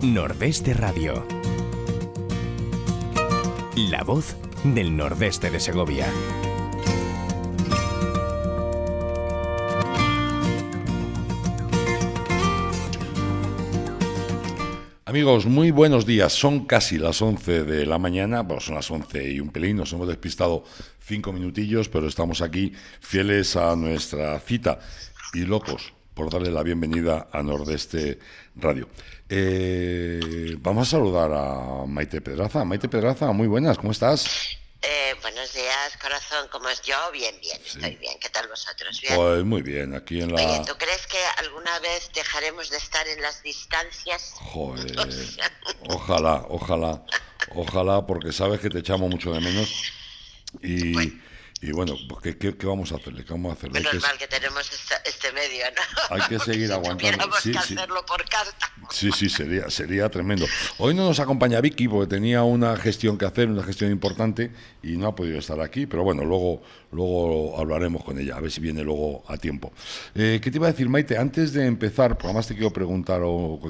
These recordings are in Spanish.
Nordeste Radio. La voz del nordeste de Segovia. Amigos, muy buenos días. Son casi las 11 de la mañana, bueno, son las 11 y un pelín, nos hemos despistado 5 minutillos, pero estamos aquí fieles a nuestra cita y locos por darle la bienvenida a Nordeste Radio. Vamos a saludar a Maite Pedraza. Maite Pedraza, muy buenas, ¿cómo estás? Buenos días, corazón, ¿cómo es yo? Bien, Sí. estoy bien. ¿Qué tal vosotros? ¿Bien? Pues muy bien, aquí en la... Oye, ¿tú crees que alguna vez dejaremos de estar en las distancias? Joder, O sea, ojalá, porque sabes que te echamos mucho de menos bueno, y bueno, pues ¿qué vamos a hacerle? ¿Qué vamos a hacerle? menos mal que tenemos este medio, ¿no? Hay que seguir Si aguantando. tuviéramos Sí, que sí. hacerlo por carta. Sí, sería tremendo. Hoy no nos acompaña Vicky porque tenía una gestión que hacer, una gestión importante y no ha podido estar aquí, pero bueno, luego hablaremos con ella, a ver si viene luego a tiempo. ¿Qué te iba a decir, Maite? Antes de empezar, porque además te quiero preguntar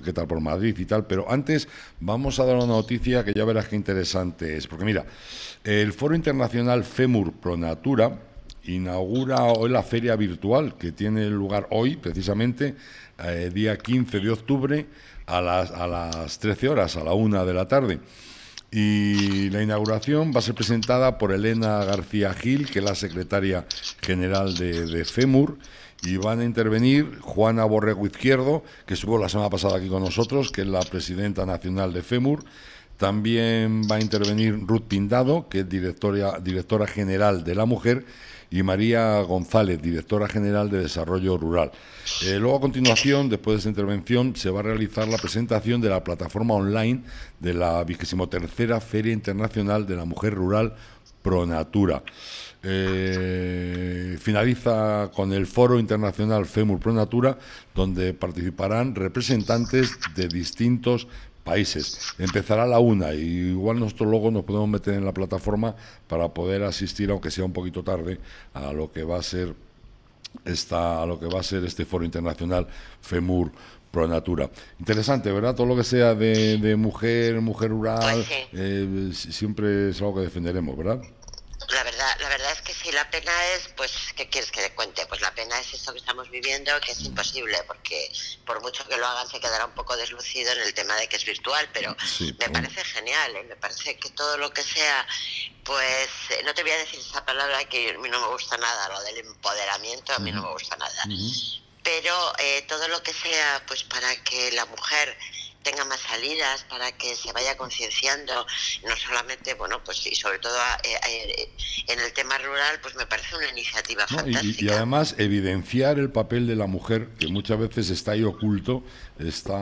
qué tal por Madrid y tal, pero antes vamos a dar una noticia que ya verás qué interesante es, porque mira, el Foro Internacional FEMUR Pro Natura inaugura hoy la feria virtual que tiene lugar hoy, precisamente, día 15 de octubre, a las 13 horas, a la 1 de la tarde. Y la inauguración va a ser presentada por Elena García Gil, que es la secretaria general de FEMUR, y van a intervenir Juana Borrego Izquierdo, que estuvo la semana pasada aquí con nosotros, que es la presidenta nacional de FEMUR. También va a intervenir Ruth Pindado, que es directora general de la Mujer, y María González, directora general de Desarrollo Rural. Luego, a continuación, después de esta intervención, se va a realizar la presentación de la plataforma online de la 23ª Feria Internacional de la Mujer Rural Pro Natura. Finaliza con el Foro Internacional FEMUR Pro Natura, donde participarán representantes de distintos países. Empezará a la 1 y igual nosotros luego nos podemos meter en la plataforma para poder asistir, aunque sea un poquito tarde, a lo que va a ser este Foro Internacional FEMUR Pro Natura. Interesante, ¿verdad? Todo lo que sea de mujer rural, Pues sí. siempre es algo que defenderemos, ¿verdad? La verdad es que sí, la pena es, pues, ¿qué quieres que te cuente? Pues la pena es esto que estamos viviendo, que es imposible, porque por mucho que lo hagan se quedará un poco deslucido en el tema de que es virtual, pero Sí, me parece genial, me parece que todo lo que sea, pues, no te voy a decir esa palabra que a mí no me gusta nada, lo del empoderamiento a mí no me gusta nada, pero todo lo que sea, pues, para que la mujer tenga más salidas, para que se vaya concienciando, no solamente, bueno, pues y sobre todo en el tema rural, pues me parece una iniciativa ¿no? Y fantástica. además evidenciar el papel de la mujer, que muchas veces está ahí oculto, está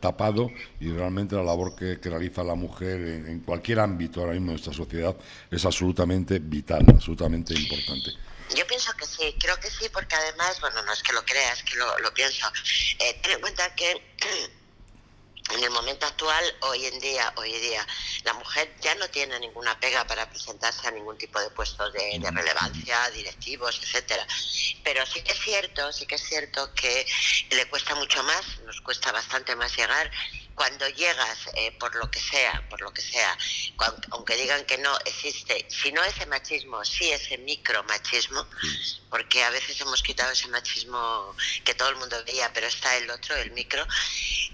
tapado, y realmente la labor que realiza la mujer en cualquier ámbito ahora mismo de nuestra sociedad es absolutamente vital, absolutamente importante. Yo pienso que sí, creo que sí, porque además, bueno, no es que lo creas, que lo pienso. Ten en cuenta que en el momento actual, hoy en día, la mujer ya no tiene ninguna pega para presentarse a ningún tipo de puestos de relevancia, directivos, etcétera. Pero sí que es cierto que le cuesta mucho más, nos cuesta bastante más llegar. Cuando llegas, por lo que sea, aunque digan que no existe, si no ese machismo, sí ese micromachismo, porque a veces hemos quitado ese machismo que todo el mundo veía, pero está el otro, el micro.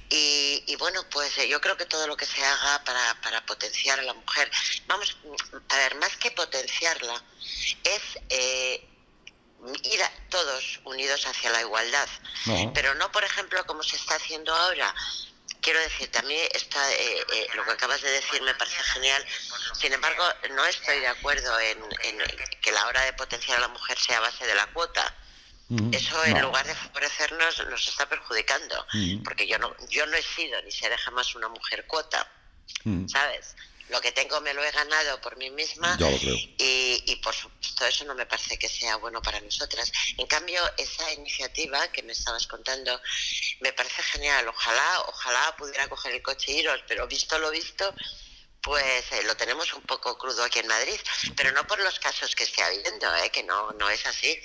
Y bueno, pues yo creo que todo lo que se haga para potenciar a la mujer, vamos, a ver, más que potenciarla, es ir todos unidos hacia la igualdad. No. Pero no, por ejemplo, como se está haciendo ahora. Quiero decir, también lo que acabas de decir me parece genial. Sin embargo, no estoy de acuerdo en que la hora de potenciar a la mujer sea a base de la cuota. Eso, en lugar de favorecernos, nos está perjudicando, porque yo no he sido ni seré jamás una mujer cuota, ¿sabes? Lo que tengo me lo he ganado por mí misma, Ya lo creo. y por supuesto eso no me parece que sea bueno para nosotras. En cambio, esa iniciativa que me estabas contando me parece genial. Ojalá pudiera coger el coche e iros, pero visto lo visto, pues lo tenemos un poco crudo aquí en Madrid, pero no por los casos que esté habiendo, que no es así,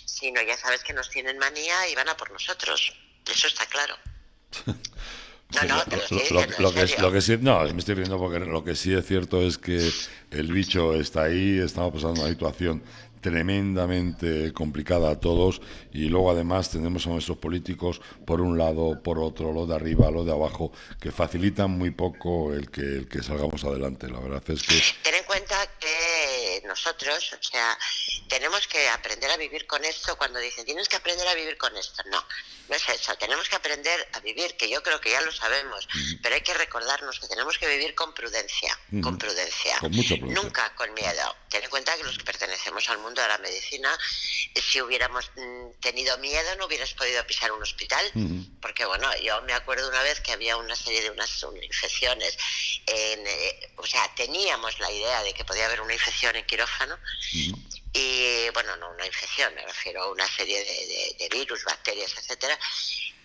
sino ya sabes que nos tienen manía y van a por nosotros, eso está claro. No, Sí, no, te lo estoy diciendo en serio. lo que sí, no, me estoy riendo porque lo que sí es cierto es que el bicho está ahí, estamos pasando una situación tremendamente complicada a todos y luego además tenemos a nuestros políticos por un lado, por otro, lo de arriba, lo de abajo, que facilitan muy poco el que salgamos adelante. La verdad es que Ten en cuenta que nosotros, o sea, tenemos que aprender a vivir con esto. Cuando dicen tienes que aprender a vivir con esto, no, no es eso. Tenemos que aprender a vivir, que yo creo que ya lo sabemos, pero hay que recordarnos que tenemos que vivir con prudencia, con prudencia, con mucha prudencia. nunca con miedo. Ten en cuenta que los que pertenecemos al mundo de la medicina, si hubiéramos tenido miedo no hubieras podido pisar un hospital, porque bueno, yo me acuerdo una vez que había una serie de unas infecciones, o sea, teníamos la idea de que podía haber una infección en quirófano, y bueno, no una infección, me refiero a una serie de virus, bacterias, etcétera.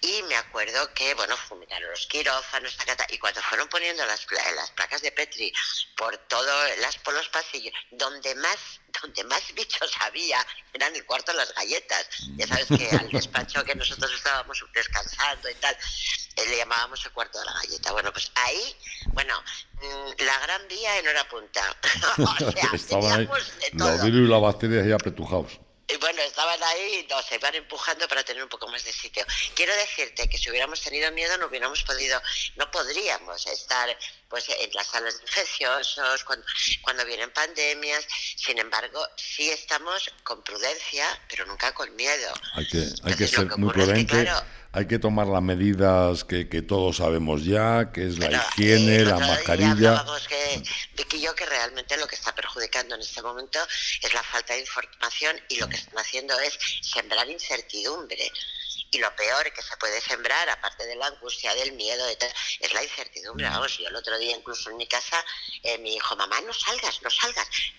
Y me acuerdo que, bueno, fumigaron los quirófanos, y cuando fueron poniendo las placas de Petri por por los pasillos, donde más bichos había era en el cuarto de las galletas. Ya sabes que al despacho que nosotros estábamos descansando y tal, le llamábamos el cuarto de la galleta. Bueno, pues ahí, bueno, la Gran Vía en hora punta. O sea, estaban ahí teníamos de todo. los virus y las bacterias ahí apretujados. Y bueno, estaban ahí, no, se iban empujando para tener un poco más de sitio. Quiero decirte que si hubiéramos tenido miedo no podríamos estar pues en las salas de infecciosos, cuando vienen pandemias. Sin embargo, sí estamos con prudencia, pero nunca con miedo. Hay que ser muy prudente, claro, hay que tomar las medidas que todos sabemos ya, que es la higiene, la mascarilla. Hablábamos Vicky y yo, que realmente lo que está perjudicando en este momento es la falta de información, y lo que están haciendo es sembrar incertidumbre. Y lo peor que se puede sembrar, aparte de la angustia, del miedo, es la incertidumbre. Vamos, yo el otro día incluso en mi casa, mi hijo, mamá, no salgas.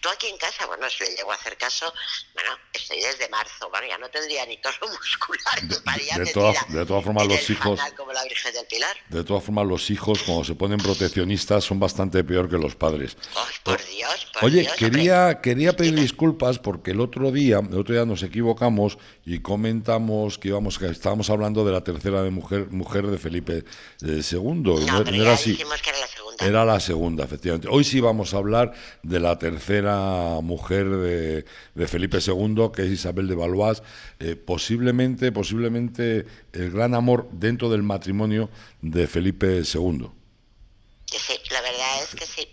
Tú aquí en casa, bueno, si le llego a hacer caso, bueno, estoy desde marzo, bueno, ya no tendría ni tono muscular, estaría de todas formas los hijos, como la Virgen del Pilar. De todas formas los hijos, cuando se ponen proteccionistas, son bastante peor que los padres. Oh, por Dios, Oye, Dios, quería pedir disculpas porque el otro día nos equivocamos y comentamos que estábamos hablando de la tercera mujer de Felipe II. No, pero era ya así. dijimos que era la segunda. Era la segunda, efectivamente. Hoy sí vamos a hablar de la tercera mujer de Felipe II, que es Isabel de Valois, posiblemente el gran amor dentro del matrimonio de Felipe II. Sí, la verdad es que sí.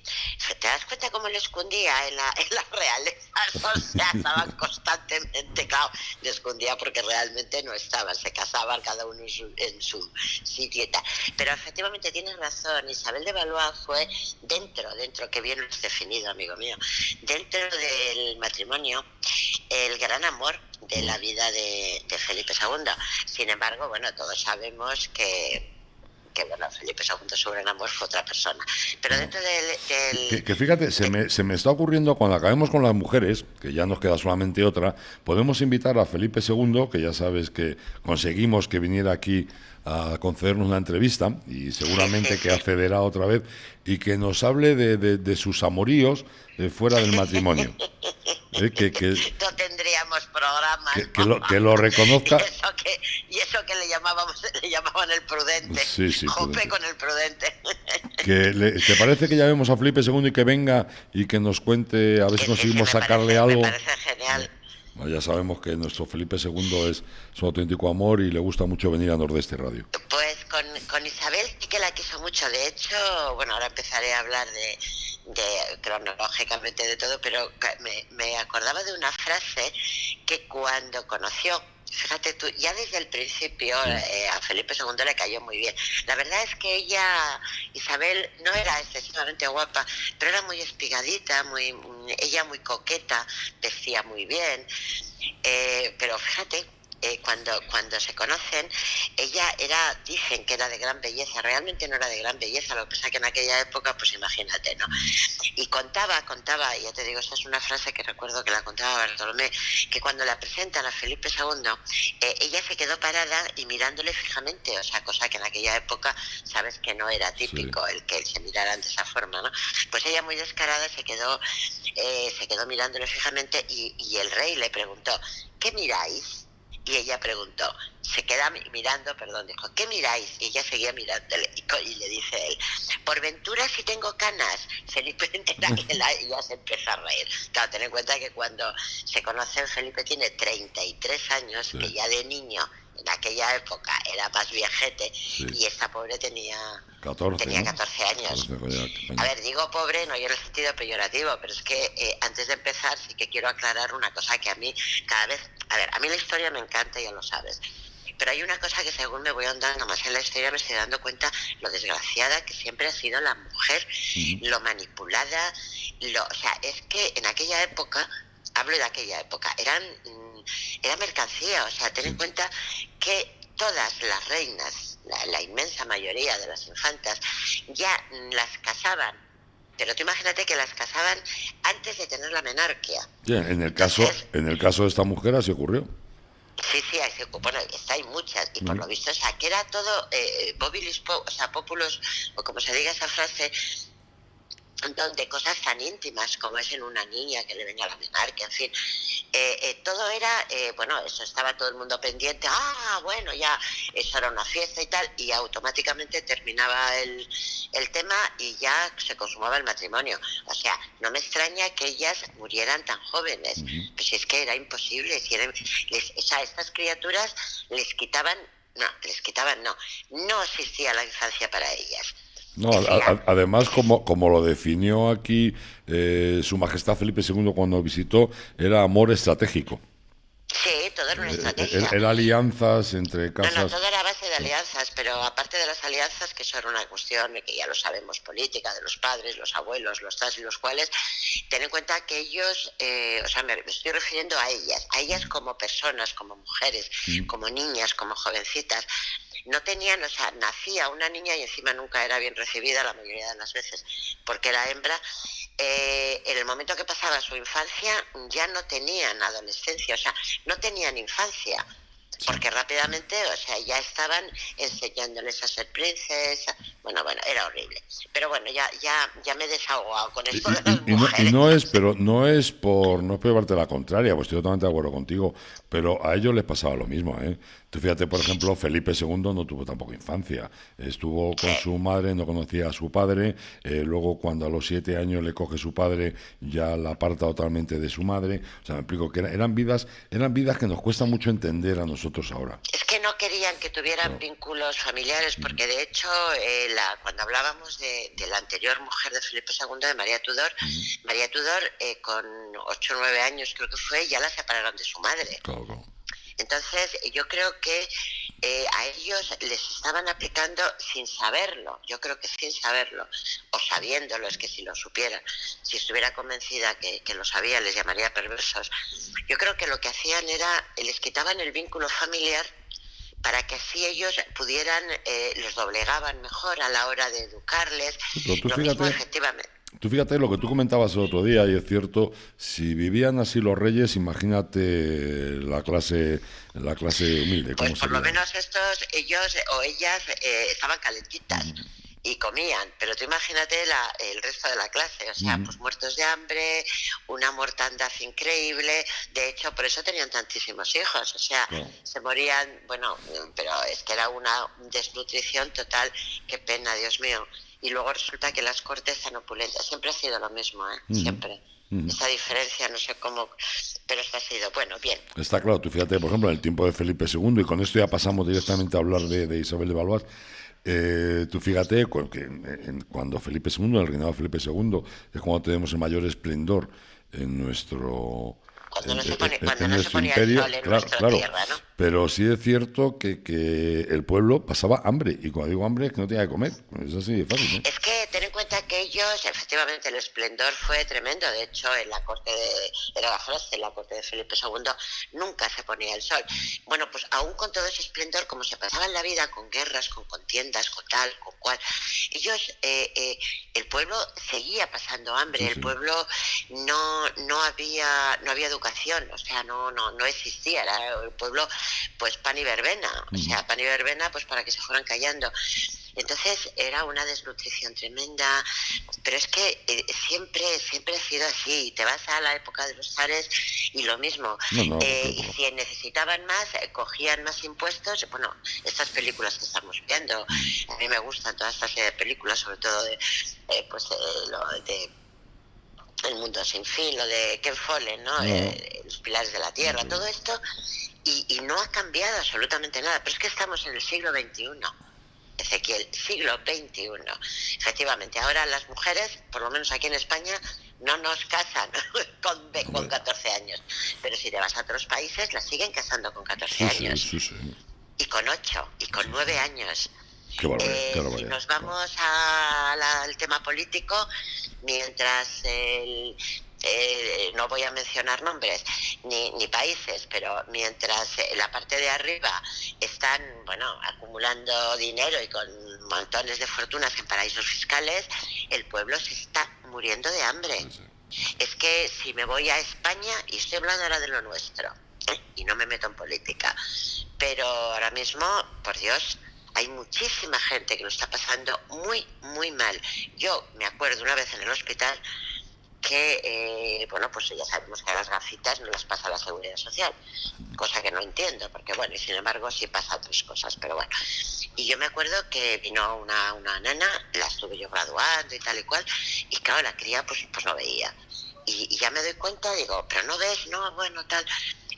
¿Te das cuenta cómo le escondía en las realezas? O sea, estaban constantemente, claro, le escondía porque realmente no estaban, se casaban cada uno en su sitio y tal. Pero efectivamente tienes razón, Isabel de Valois fue dentro, que bien lo has definido, amigo mío, dentro del matrimonio, el gran amor de la vida de Felipe II. Sin embargo, bueno, todos sabemos que bueno, Felipe II, su gran amor, fue otra persona. Pero dentro del... Que fíjate, se me está ocurriendo, cuando acabemos con las mujeres, que ya nos queda solamente otra, podemos invitar a Felipe II, que ya sabes que conseguimos que viniera aquí a concedernos una entrevista, y seguramente que accederá otra vez, y que nos hable de sus amoríos fuera del matrimonio. No tendríamos programas. Que lo reconozca. Y eso que le llamaban el prudente. Sí, Jope con el prudente. ¿Te parece que llamemos a Felipe II y que venga y que nos cuente, a ver si conseguimos sacarle algo? Me parece genial. Ya sabemos que nuestro Felipe II es su auténtico amor y le gusta mucho venir a Nordeste Radio. Pues con Isabel sí que la quiso mucho. De hecho, bueno, ahora empezaré a hablar de cronológicamente de todo, pero me acordaba de una frase que cuando conoció, fíjate tú, ya desde el principio a Felipe II le cayó muy bien. La verdad es que Isabel, no era excesivamente guapa, pero era muy espigadita, ella muy coqueta, vestía muy bien, pero fíjate, cuando se conocen, dicen que era de gran belleza, realmente no era de gran belleza, lo que pasa que en aquella época, pues imagínate, ¿no? Y contaba, ya te digo, esa es una frase que recuerdo que la contaba Bartolomé, que cuando la presentan a Felipe II, ella se quedó parada y mirándole fijamente, o sea, cosa que en aquella época, sabes que no era típico el que se miraran de esa forma, ¿no? Pues ella muy descarada se quedó mirándole fijamente y el rey le preguntó, ¿qué miráis? Y ella preguntó, se queda mirando, perdón, dijo, ¿qué miráis? Y ella seguía mirándole, y le dice él, por ventura si tengo canas. Felipe entera y ya se empieza a reír. Claro, ten en cuenta que cuando se conocen, Felipe tiene 33 años, Sí. que ya de niño, en aquella época, era más viejete, Sí. y esta pobre tenía 14, tenía ¿no? 14 años. 14 A ver, digo pobre no yo en el sentido peyorativo, pero es que antes de empezar sí que quiero aclarar una cosa que a mí cada vez... A ver, a mí la historia me encanta, ya lo sabes. Pero hay una cosa que según me voy ahondando más en la historia me estoy dando cuenta lo desgraciada que siempre ha sido la mujer, lo manipulada, o sea, es que en aquella época, hablo de aquella época, era mercancía, o sea, ten en cuenta que todas las reinas, la inmensa mayoría de las infantas, ya las casaban, pero tú imagínate que las casaban antes de tener la menarquia. Bien, Entonces, en el caso de esta mujer así ocurrió. sí, bueno, hay muchas, y por lo visto, o sea, que era todo mobilis, o sea, populus, o como se diga esa frase, donde cosas tan íntimas como es en una niña que le venga la menarquia, en fin, todo era, bueno, eso estaba todo el mundo pendiente, bueno, ya, eso era una fiesta y tal, y automáticamente terminaba el tema y ya se consumaba el matrimonio. O sea, no me extraña que ellas murieran tan jóvenes, pues si es que era imposible, o sea, estas criaturas no existía la infancia para ellas. No, Decía, además, como lo definió aquí Su Majestad Felipe II cuando visitó, era amor estratégico. sí, todo era una estrategia. Era alianzas entre No, casas. todo era a base de alianzas, pero aparte de las alianzas, que eso era una cuestión que ya lo sabemos, política, de los padres, los abuelos, los tales y los cuales, ten en cuenta que ellos, o sea, me estoy refiriendo a ellas como personas, como mujeres, como niñas, como jovencitas, no tenían, o sea, nacía una niña y encima nunca era bien recibida la mayoría de las veces, porque era hembra. En el momento que pasaba su infancia ya no tenían adolescencia, o sea, no tenían infancia, porque rápidamente, o sea, ya estaban enseñándoles a ser princesas. Bueno, era horrible. Pero bueno, ya me he desahogado con esto de las mujeres. No es, pero no es por llevarte la contraria, pues estoy totalmente de acuerdo contigo, pero a ellos les pasaba lo mismo, ¿eh? Tú fíjate, por ejemplo, Felipe II no tuvo tampoco infancia, estuvo con su madre, no conocía a su padre, luego cuando a los 7 años le coge su padre, ya la aparta totalmente de su madre, o sea, me explico, que eran vidas que nos cuesta mucho entender a nosotros ahora. Es que no querían que tuvieran vínculos familiares, porque de hecho, cuando hablábamos de la anterior mujer de Felipe II, de María Tudor, María Tudor con 8 o 9 años creo que fue, ya la separaron de su madre. Claro. Entonces, yo creo que a ellos les estaban aplicando sin saberlo, yo creo que sin saberlo, o sabiéndolo, es que si lo supieran, si estuviera convencida que lo sabía, les llamaría perversos. Yo creo que lo que hacían era, les quitaban el vínculo familiar para que así ellos pudieran, los doblegaban mejor a la hora de educarles. Lo mismo, efectivamente. Tú fíjate lo que tú comentabas el otro día, y es cierto, si vivían así los reyes, imagínate la clase humilde. Pues por lo menos ellos o ellas estaban calentitas y comían, pero tú imagínate el resto de la clase, o sea, pues muertos de hambre, una mortandad increíble. De hecho, por eso tenían tantísimos hijos, o sea, se morían, bueno, pero es que era una desnutrición total. Qué pena, Dios mío. Y luego resulta que las cortes tan opulentas, siempre ha sido lo mismo, siempre. Esa diferencia, no sé cómo, pero esto ha sido, bueno, bien. Está claro, tú fíjate, por ejemplo, en el tiempo de Felipe II, y con esto ya pasamos directamente a hablar de Isabel de Valois. Tú fíjate que cuando Felipe II, el reinado de Felipe II, es cuando tenemos el mayor esplendor en nuestro... Cuando no se ponía imperio, el sol en nuestra tierra, ¿no? Pero sí es cierto que el pueblo pasaba hambre, y cuando digo hambre es que no tenía que comer, es así de fácil, ¿no? Es que ten en cuenta que ellos, efectivamente, el esplendor fue tremendo. De hecho, en la corte en la corte de Felipe II nunca se ponía el sol. Bueno, pues aún con todo ese esplendor, como se pasaban la vida con guerras, con contiendas, con tal, con cual, ellos, el pueblo seguía pasando hambre. El pueblo no había educación, o sea, no existía. Era el pueblo, pues pan y verbena, o sea, pan y verbena, pues para que se fueran callando. Entonces era una desnutrición tremenda, pero es que siempre ha sido así. Te vas a la época de los zares y lo mismo. No, no, Y si necesitaban más, cogían más impuestos. Bueno, estas películas que estamos viendo, a mí me gustan toda esta serie de películas, sobre todo lo de El mundo sin fin, lo de Ken Follett, ¿no? Los pilares de la tierra, todo esto, y no ha cambiado absolutamente nada. Pero es que estamos en el siglo XXI. Ezequiel, siglo XXI. Efectivamente, ahora las mujeres, por lo menos aquí en España, no nos casan con 14 años. Pero si te vas a otros países, las siguen casando con 14 años. Sí. Y con 8, y con 9 años. Qué barbaridad. Si nos vamos al tema político, mientras no voy a mencionar nombres ni países, pero mientras la parte de arriba están acumulando dinero y con montones de fortunas en paraísos fiscales, el pueblo se está muriendo de hambre. Es que si me voy a España, y estoy hablando ahora de lo nuestro, y no me meto en política, pero ahora mismo, por Dios, hay muchísima gente que lo está pasando muy, muy mal. Yo me acuerdo una vez en el hospital que, pues ya sabemos que a las gafitas no las pasa la Seguridad Social, cosa que no entiendo, porque y sin embargo sí pasa otras cosas, pero bueno. Y yo me acuerdo que vino una nana, la estuve yo graduando y tal y cual, y claro, la cría pues no veía. Y ya me doy cuenta, digo, pero no ves, no, bueno, tal.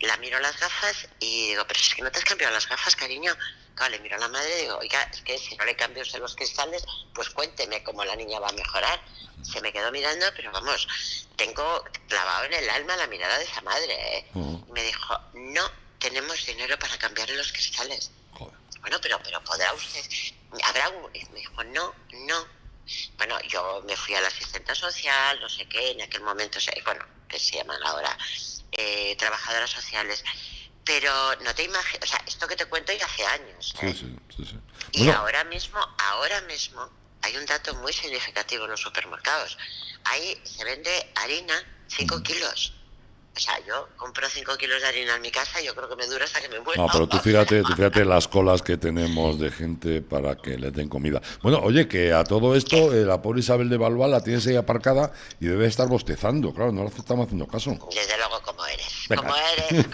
La miro las gafas y digo, pero es que no te has cambiado las gafas, cariño. Claro, le miro a la madre y digo, oiga, es que si no le cambio usted los cristales, pues cuénteme cómo la niña va a mejorar. Se me quedó mirando, pero vamos, tengo clavado en el alma la mirada de esa madre, ¿eh? Y me dijo, no tenemos dinero para cambiarle los cristales. Joder. Bueno, pero podrá usted, habrá un... Y me dijo, no. Bueno, yo me fui a la asistente social, no sé qué, en aquel momento, que se llaman ahora trabajadoras sociales, pero no te imaginas, esto que te cuento ya hace años, ¿eh? Sí. Y Bueno, ahora mismo hay un dato muy significativo en los supermercados. Ahí se vende harina 5 kilos. O sea, yo compro 5 kilos de harina en mi casa y yo creo que me dura hasta que me muera. no, pero tú fíjate las colas que tenemos de gente para que le den comida. Bueno, oye, que a todo esto la pobre Isabel de Valois la tienes ahí aparcada y debe estar bostezando, claro, no le estamos haciendo caso. Desde luego, como eres. Venga.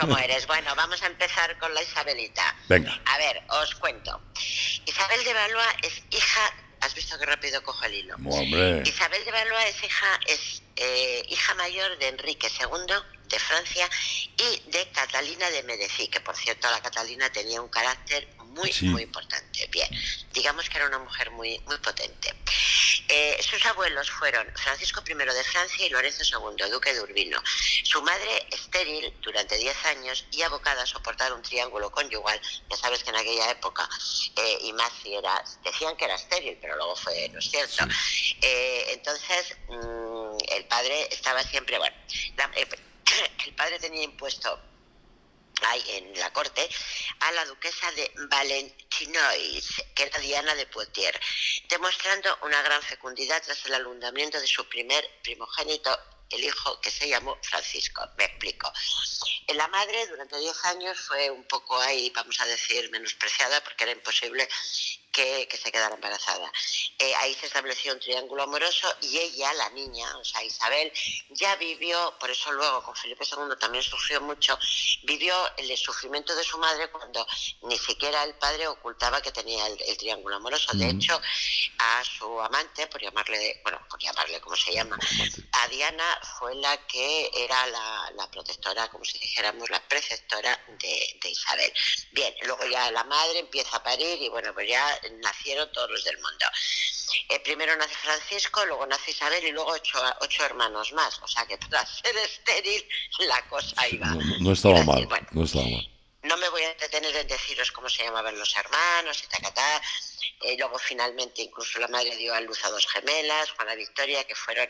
Como eres. Bueno, vamos a empezar con la Isabelita. Venga. A ver, os cuento. Isabel de Valois es hija... ¿Has visto qué rápido cojo el hilo? Hombre. Isabel de Valois es hija mayor de Enrique II de Francia y de Catalina de Medici, que por cierto la Catalina tenía un carácter muy importante. Bien, digamos que era una mujer muy, muy potente. Sus abuelos fueron Francisco I de Francia y Lorenzo II, duque de Urbino. Su madre, estéril durante 10 años y abocada a soportar un triángulo conyugal. Ya sabes que en aquella época, y más si decían que era estéril, pero luego no es cierto. Entonces, el padre estaba siempre, el padre tenía impuesto ahí en la corte a la duquesa de Valentinois, que era Diana de Poitiers, demostrando una gran fecundidad tras el alumbramiento de su primer primogénito, el hijo que se llamó Francisco. Me explico. La madre durante 10 años fue un poco ahí, vamos a decir, menospreciada porque era imposible que se quedara embarazada. Ahí se estableció un triángulo amoroso y ella, la niña, o sea, Isabel, ya vivió, por eso luego con Felipe II también sufrió mucho, vivió el sufrimiento de su madre cuando ni siquiera el padre ocultaba que tenía el triángulo amoroso. De hecho, a su amante, por llamarle como se llama, a Diana fue la que era la protectora, como si dijéramos, la preceptora de Isabel. Bien, luego ya la madre empieza a parir y pues ya nacieron todos los del mundo. Primero nace Francisco, luego nace Isabel y luego 8 hermanos más. O sea que para ser estéril la cosa iba. No estaba mal, bueno, no estaba mal. No me voy a entretener en deciros cómo se llamaban los hermanos y tacatá. Luego finalmente incluso la madre dio a luz a 2 gemelas, Juana y Victoria, que fueron...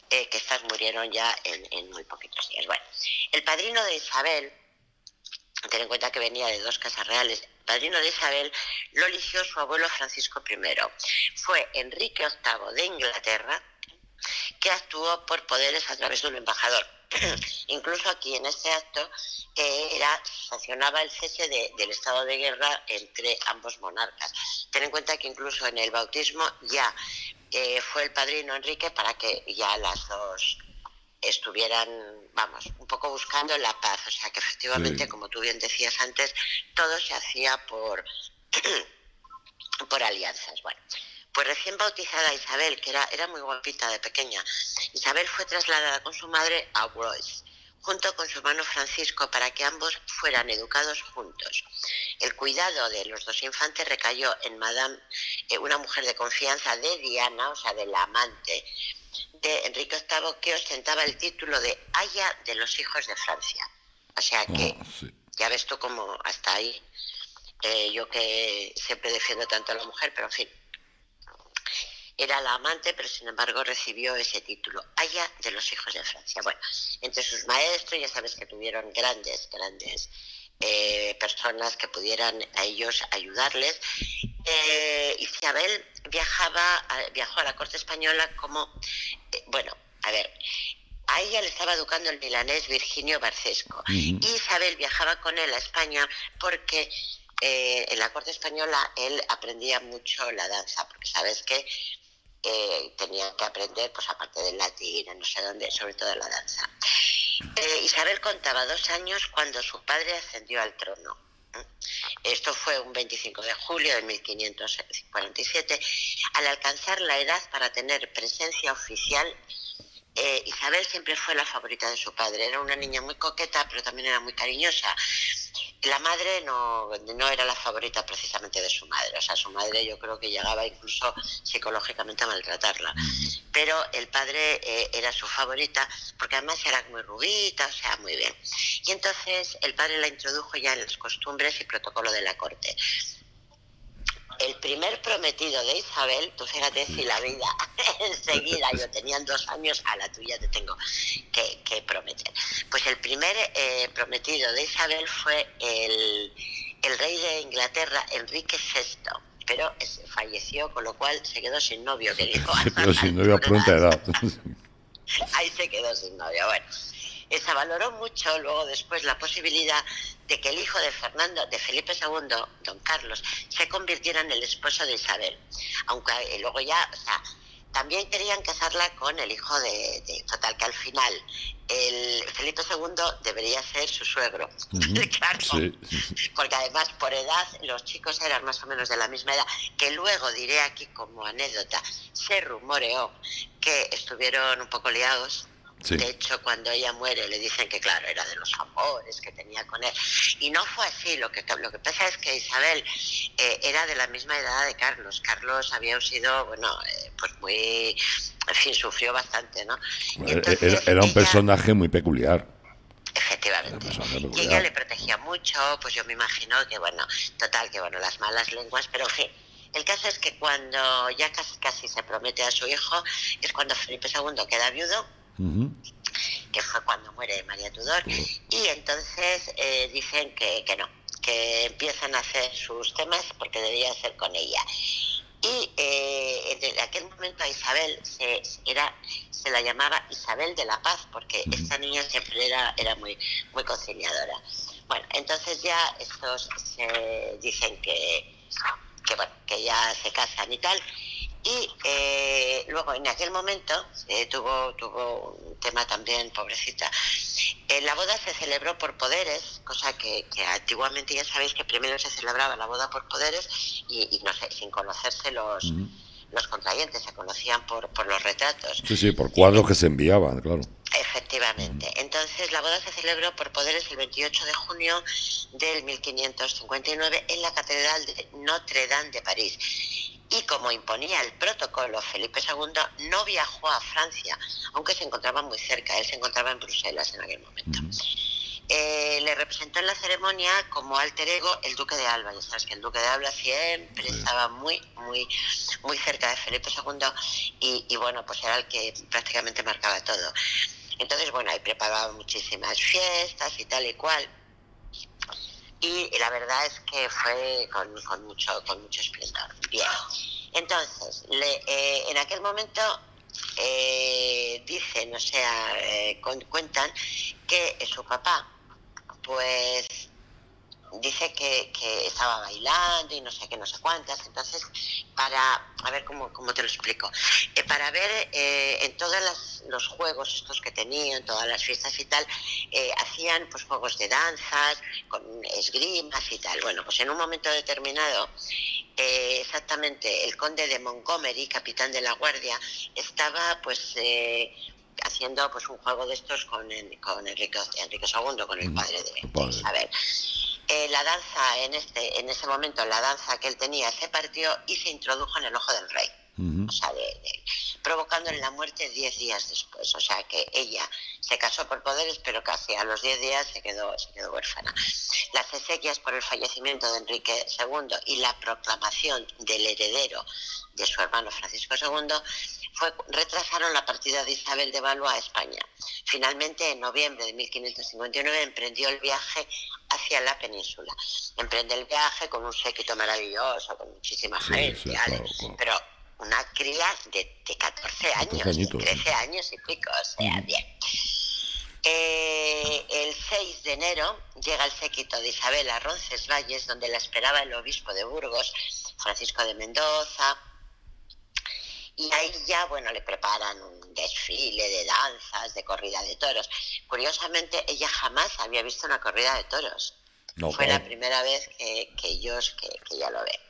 que estas murieron ya en muy poquitos días. Bueno, el padrino de Isabel, ten en cuenta que venía de 2 casas reales, el padrino de Isabel lo eligió su abuelo Francisco I. Fue Enrique VIII de Inglaterra, que actuó por poderes a través de un embajador. Incluso aquí en este acto sancionaba el cese del estado de guerra entre ambos monarcas. Ten en cuenta que incluso en el bautismo ya fue el padrino Enrique para que ya las dos estuvieran, vamos, un poco buscando la paz. O sea que efectivamente, como tú bien decías antes, todo se hacía por alianzas. Bueno, pues recién bautizada Isabel, que era muy guapita de pequeña, Isabel fue trasladada con su madre a Blois, junto con su hermano Francisco, para que ambos fueran educados juntos. El cuidado de los dos infantes recayó en Madame, una mujer de confianza de Diana, o sea, de la amante de Enrique VIII, que ostentaba el título de Aya de los hijos de Francia. O sea que, ya ves tú cómo hasta ahí, yo que siempre defiendo tanto a la mujer, pero en fin, era la amante, pero sin embargo recibió ese título, Aya de los hijos de Francia. Bueno, entre sus maestros, ya sabes que tuvieron grandes personas que pudieran a ellos ayudarles. Isabel viajó a la corte española como, a ella le estaba educando el milanés Virginio Barcesco. Y Isabel viajaba con él a España porque en la corte española él aprendía mucho la danza, porque sabes que tenía que aprender, pues aparte del latín, no sé dónde, sobre todo la danza. Isabel contaba 2 años cuando su padre ascendió al trono. Esto fue un 25 de julio de 1547. Al alcanzar la edad para tener presencia oficial, Isabel siempre fue la favorita de su padre. Era una niña muy coqueta, pero también era muy cariñosa. La madre no era la favorita precisamente de su madre. O sea, su madre yo creo que llegaba incluso psicológicamente a maltratarla. Pero el padre era su favorita, porque además era muy rubita, o sea, muy bien. Y entonces el padre la introdujo ya en las costumbres y protocolo de la corte. El primer prometido de Isabel, tú fíjate si la vida enseguida, yo tenía 2 años, a la tuya te tengo que prometer. Pues el primer prometido de Isabel fue el rey de Inglaterra, Enrique VI, pero falleció, con lo cual se quedó sin novio, que dijo. Se quedó sin novio a pronta edad. Ahí se quedó sin novio, bueno. Se valoró mucho luego después la posibilidad de que el hijo de Felipe II, don Carlos, se convirtiera en el esposo de Isabel. Aunque luego ya, o sea, también querían casarla con el hijo total, que al final el Felipe II debería ser su suegro. Claro, porque además por edad los chicos eran más o menos de la misma edad, que luego diré aquí como anécdota, se rumoreó que estuvieron un poco liados. Sí. De hecho, cuando ella muere le dicen que, claro, era de los amores que tenía con él. Y no fue así. Lo que pasa es que Isabel era de la misma edad de Carlos. Carlos había sido, pues muy... En fin, sufrió bastante, ¿no? Entonces, era un personaje muy peculiar. Efectivamente. Y ella le protegía mucho, pues yo me imagino que, las malas lenguas, pero en fin. El caso es que cuando ya casi se promete a su hijo, es cuando Felipe II queda viudo, que fue cuando muere María Tudor, y entonces dicen que no, que empiezan a hacer sus temas porque debía ser con ella. Y en aquel momento a Isabel se la llamaba Isabel de la Paz, porque esta niña siempre era muy, muy conciliadora. Bueno, entonces ya estos dicen que ya se casan y tal. Y luego en aquel momento tuvo un tema también, pobrecita. La boda se celebró por poderes, cosa que antiguamente ya sabéis que primero se celebraba la boda por poderes y no sé, sin conocerse los contrayentes, se conocían por los retratos. Sí, por cuadros que se enviaban, claro. Efectivamente. Entonces la boda se celebró por poderes el 28 de junio del 1559 en la Catedral de Notre-Dame de París. Y como imponía el protocolo, Felipe II no viajó a Francia, aunque se encontraba muy cerca. Él se encontraba en Bruselas en aquel momento. Le representó en la ceremonia como alter ego el Duque de Alba. Ya sabes que el Duque de Alba siempre estaba muy, muy, muy cerca de Felipe II y pues era el que prácticamente marcaba todo. Entonces, ahí preparaba muchísimas fiestas y tal y cual. Y la verdad es que fue con mucho esplendor. Bien. Entonces, en aquel momento dicen, o sea, cuentan que su papá, pues dice que estaba bailando y no sé qué, no sé cuántas. Entonces, a ver cómo te lo explico, para ver en todos los juegos estos que tenían, en todas las fiestas y tal, hacían pues juegos de danzas, con esgrimas y tal. Bueno, pues en un momento determinado, exactamente, el conde de Montgomery, capitán de la guardia, estaba pues haciendo pues un juego de estos con Enrique II, con el padre de Isabel. La danza, en ese momento, la danza que él tenía se partió y se introdujo en el ojo del rey. O sea, provocándole la muerte 10 días después. O sea, que ella se casó por poderes, pero casi a los 10 días se quedó huérfana. Las exequias por el fallecimiento de Enrique II y la proclamación del heredero de su hermano Francisco II retrasaron la partida de Isabel de Valois a España. Finalmente, en noviembre de 1559, emprendió el viaje hacia la península. Emprende el viaje con un séquito maravilloso, con muchísima gente, claro. Pero una cría de 14 años, de 13 años y pico, o sea, bien. El 6 de enero llega el séquito de Isabel a Roncesvalles, donde la esperaba el obispo de Burgos, Francisco de Mendoza. Y ahí ya, bueno, le preparan un desfile de danzas, de corrida de toros. Curiosamente, ella jamás había visto una corrida de toros. No, fue la primera vez que ella lo ve.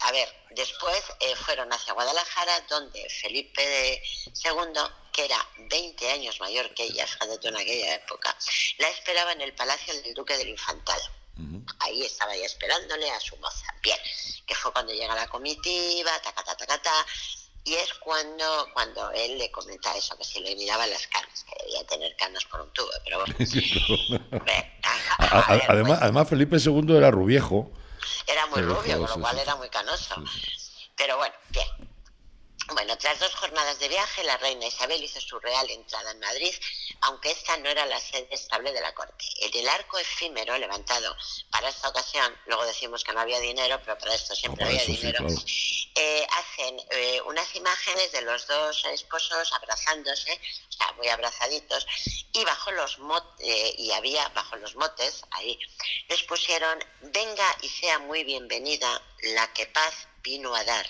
A ver, después fueron hacia Guadalajara, donde Felipe II, que era 20 años mayor que ella, fíjate tú, en aquella época, la esperaba en el palacio del Duque del Infantado. Ahí estaba ella esperándole a su moza. Bien, que fue cuando llega la comitiva, y es cuando él le comenta eso, que si le miraban las canas, que debía tener canas por un tubo, pero bueno. Además, Felipe II era rubiejo. Era muy rubio, con lo cual era muy canoso. Pero bueno, bien. Bueno, tras 2 jornadas de viaje, la reina Isabel hizo su real entrada en Madrid, aunque esta no era la sede estable de la corte. En el arco efímero levantado para esta ocasión, luego decimos que no había dinero, pero para esto siempre había dinero, sí, claro. Hacen unas imágenes de los 2 esposos abrazándose, o sea, muy abrazaditos, y bajo los motes, ahí, les pusieron: venga y sea muy bienvenida la que paz vino a dar,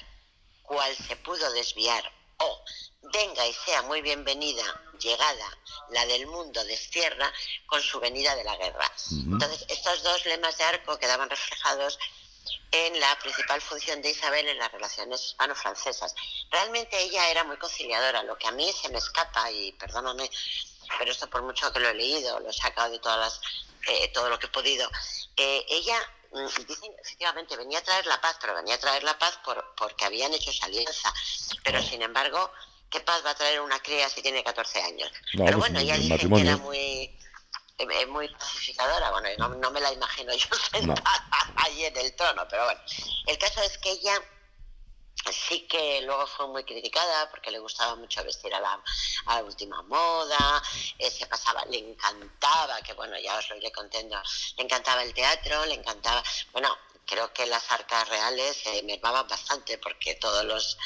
cual se pudo desviar, o venga y sea muy bienvenida, llegada la del mundo destierra, con su venida de la guerra. Entonces, estos 2 lemas de arco quedaban reflejados en la principal función de Isabel en las relaciones hispano-francesas. Realmente ella era muy conciliadora, lo que a mí se me escapa, y perdóname, pero esto por mucho que lo he leído, lo he sacado de todo lo que he podido, ella... Dicen, efectivamente, venía a traer la paz, pero venía a traer la paz porque habían hecho esa alianza. Pero, sin embargo, ¿qué paz va a traer una cría si tiene 14 años? No, pero bueno, ella dicen que era muy pacificadora. Bueno, no me la imagino yo sentada allí en el trono, pero bueno. El caso es que ella sí que luego fue muy criticada porque le gustaba mucho vestir a la última moda, se pasaba, le encantaba, que bueno, ya os lo iré contando, le encantaba el teatro, le encantaba, bueno, creo que las arcas reales mermaban bastante porque todos los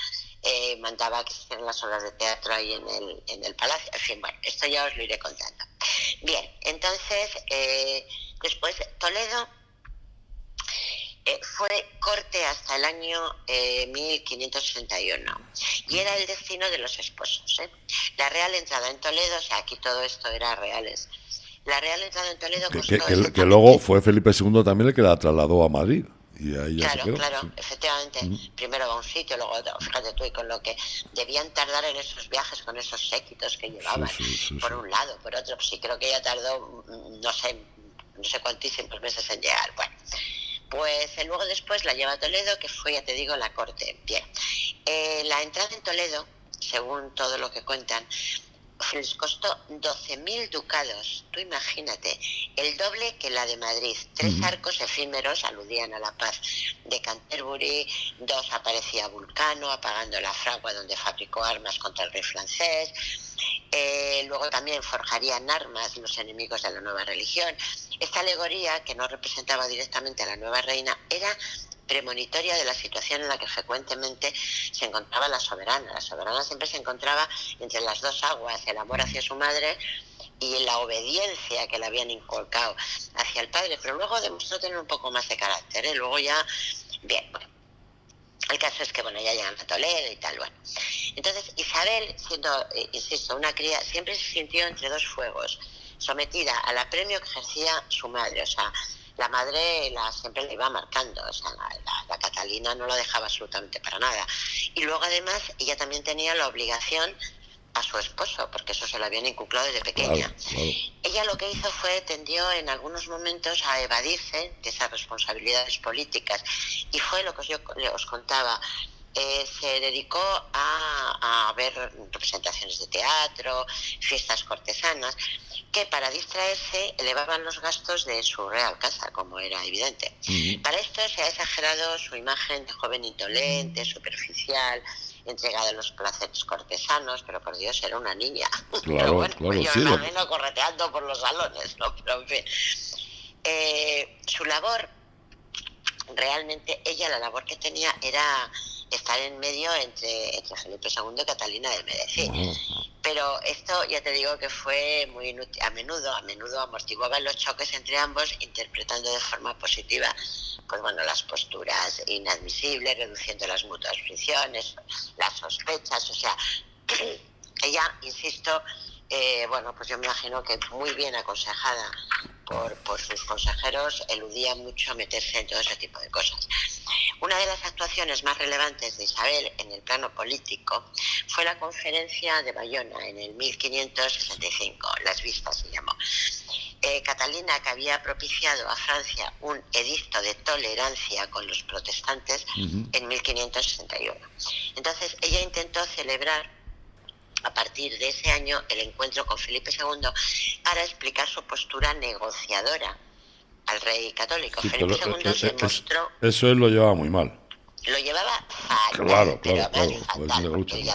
mandaba que se hicieran las obras de teatro ahí en el palacio. En fin, bueno, esto ya os lo iré contando. Bien, entonces, después Toledo fue corte hasta el año 1561 y era el destino de los esposos. La real entrada en Toledo, o sea, aquí todo esto era reales. La real entrada en Toledo costó que luego fue Felipe II también el que la trasladó a Madrid. Y ahí ya claro, se quedó, claro, sí. Efectivamente. Primero va a un sitio, luego a otro. Fíjate tú, y con lo que debían tardar en esos viajes, con esos séquitos que llevaban, por un lado, por otro. Pues sí, creo que ella tardó, no sé cuantísimos meses en llegar. Bueno, pues luego después la lleva a Toledo, que fue, ya te digo, la corte. Bien, la entrada en Toledo, según todo lo que cuentan, les costó 12.000 ducados, tú imagínate, el doble que la de Madrid. 3 arcos efímeros aludían a la paz de Canterbury, 2 aparecía Vulcano apagando la fragua donde fabricó armas contra el rey francés. Luego también forjarían armas los enemigos de la nueva religión. Esta alegoría, que no representaba directamente a la nueva reina, era premonitoria de la situación en la que frecuentemente se encontraba la soberana. La soberana siempre se encontraba entre las dos aguas, el amor hacia su madre y la obediencia que le habían inculcado hacia el padre, pero luego demostró tener un poco más de carácter, ¿eh? Luego ya, bien, bueno. El caso es que, bueno, ya llegan a Toledo y tal, bueno. Entonces, Isabel, siendo, insisto, una cría, siempre se sintió entre dos fuegos, sometida al apremio que ejercía su madre, o sea, la madre siempre la iba marcando, o sea, la Catalina no la dejaba absolutamente para nada. Y luego, además, ella también tenía la obligación a su esposo, porque eso se lo habían inculcado desde pequeña. Claro. Ella lo que hizo fue, tendió en algunos momentos a evadirse de esas responsabilidades políticas, y fue lo que yo os contaba. Se dedicó a ver representaciones de teatro, fiestas cortesanas, que para distraerse elevaban los gastos de su real casa, como era evidente. Para esto se ha exagerado su imagen de joven indolente, superficial, entregada a los placeres cortesanos, pero por Dios, era una niña. Claro, pero bueno, claro, pues yo sí. me imagino correteando por los salones, ¿no? Pero en fin. Su labor, realmente, ella, la labor que tenía era estar en medio entre Felipe II y Catalina de Medellín. Pero esto, ya te digo, que fue muy inútil. A menudo amortiguaban los choques entre ambos, interpretando de forma positiva, pues bueno, las posturas inadmisibles, reduciendo las mutuas fricciones, las sospechas, o sea, ella, insisto, bueno, pues yo me imagino que muy bien aconsejada por sus consejeros, eludía mucho meterse en todo ese tipo de cosas. Una de las actuaciones más relevantes de Isabel en el plano político fue la conferencia de Bayona en el 1565, las vistas se llamó. Catalina, que había propiciado a Francia un edicto de tolerancia con los protestantes en 1561. Entonces ella intentó celebrar a partir de ese año el encuentro con Felipe II para explicar su postura negociadora al rey católico. Sí, Felipe II se mostró... Eso él lo llevaba muy mal. Lo llevaba fatal, Claro, fatal, porque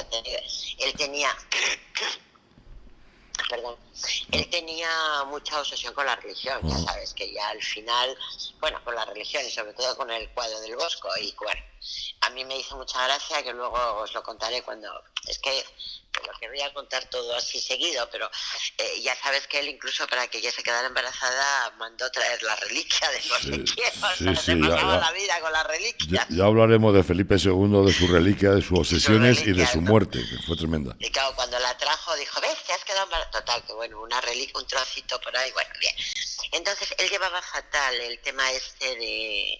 él tenía... Perdón, él tenía mucha obsesión con la religión, ya sabes, que ya al final, bueno, con la religión y sobre todo con el cuadro del Bosco, y bueno, a mí me hizo mucha gracia, que luego os lo contaré cuando, es que lo querría contar todo así seguido, pero ya sabes que él, incluso para que ella se quedara embarazada, mandó traer la reliquia de no sé quién, o sea, se pasaba la vida con la reliquia. Ya hablaremos de Felipe II, de su reliquia, de sus obsesiones y de su muerte, que fue tremenda. Y claro, cuando la trajo dijo, ¿ves? Te has quedado embarazada. Total, que bueno, una reliquia, un trocito por ahí, bueno, bien. Entonces, él llevaba fatal el tema este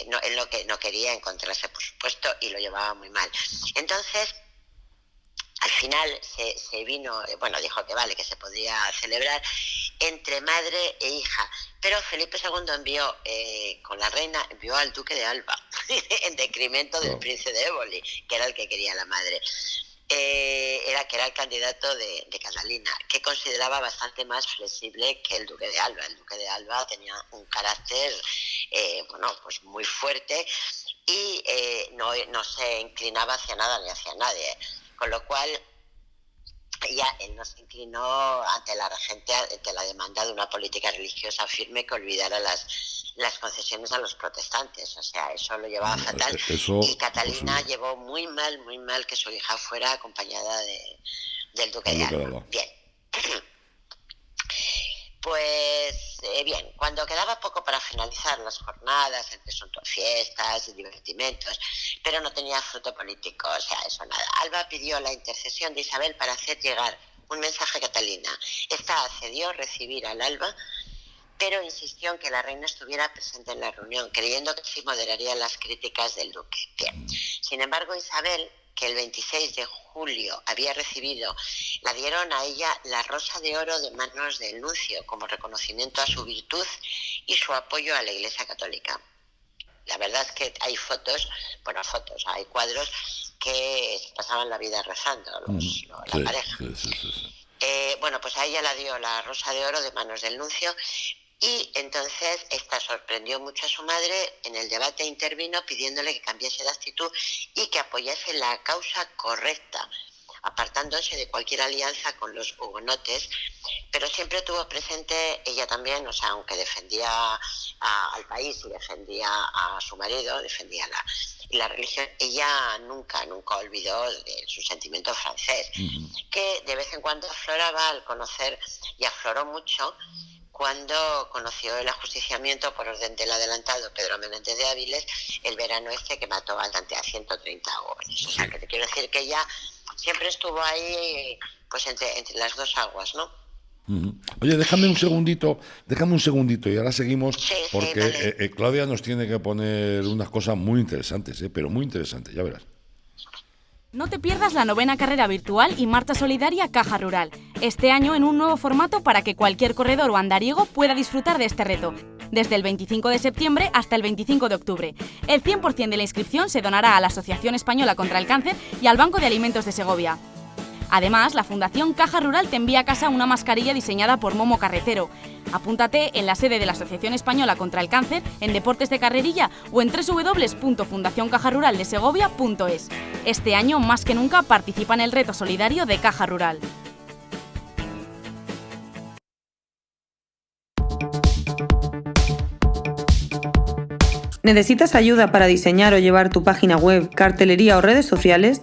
no, él no quería encontrarse, por supuesto, y lo llevaba muy mal. Entonces, al final se vino, bueno, dijo que vale, que se podía celebrar entre madre e hija, pero Felipe II envió, con la reina, envió al duque de Alba, en detrimento del príncipe de Éboli, que era el que quería la madre. Que era el candidato de Catalina, que consideraba bastante más flexible que el duque de Alba. El duque de Alba tenía un carácter, bueno, pues muy fuerte, y no se inclinaba hacia nada ni hacia nadie, con lo cual él no se inclinó ante la regente, ante la demanda de una política religiosa firme que olvidara las concesiones a los protestantes. O sea, eso lo llevaba fatal. Y Catalina llevó muy mal que su hija fuera acompañada del duque de Alba. Bien. Pues bien, cuando quedaba poco para finalizar las jornadas, entre suntuosas fiestas y divertimentos, pero no tenía fruto político, o sea, eso nada. Alba pidió la intercesión de Isabel para hacer llegar un mensaje a Catalina. Esta accedió a recibir al Alba, pero insistió en que la reina estuviera presente en la reunión, creyendo que sí moderaría las críticas del duque. Bien. Sin embargo, Isabel, que el 26 de julio había recibido, la dieron a ella la rosa de oro de manos del nuncio, como reconocimiento a su virtud y su apoyo a la Iglesia Católica. La verdad es que hay hay cuadros que se pasaban la vida rezando, la pareja. Bueno, pues a ella la dio la rosa de oro de manos del nuncio. Y entonces esta sorprendió mucho a su madre. En el debate intervino pidiéndole que cambiase de actitud y que apoyase la causa correcta, apartándose de cualquier alianza con los hugonotes, pero siempre tuvo presente ella también, o sea, aunque defendía al país y defendía a su marido, defendía la religión, ella nunca olvidó su sentimiento francés, que de vez en cuando afloraba al conocer, y afloró mucho, cuando conoció el ajusticiamiento por orden del adelantado Pedro Menéndez de Áviles, el verano que mató a 130 jóvenes. O sea, que te quiero decir que ella siempre estuvo ahí, pues entre las dos aguas, ¿no? Oye, déjame un segundito y ahora seguimos, Sí, porque vale. Claudia nos tiene que poner unas cosas muy interesantes, pero muy interesantes, ya verás. No te pierdas la 9ª carrera virtual y marcha solidaria Caja Rural, este año en un nuevo formato para que cualquier corredor o andariego pueda disfrutar de este reto, desde el 25 de septiembre hasta el 25 de octubre. El 100% de la inscripción se donará a la Asociación Española contra el Cáncer y al Banco de Alimentos de Segovia. Además, la Fundación Caja Rural te envía a casa una mascarilla diseñada por Momo Carretero. Apúntate en la sede de la Asociación Española contra el Cáncer, en Deportes de Carrerilla o en www.fundacioncajaruraldesegovia.es. Este año, más que nunca, participa en el reto solidario de Caja Rural. ¿Necesitas ayuda para diseñar o llevar tu página web, cartelería o redes sociales?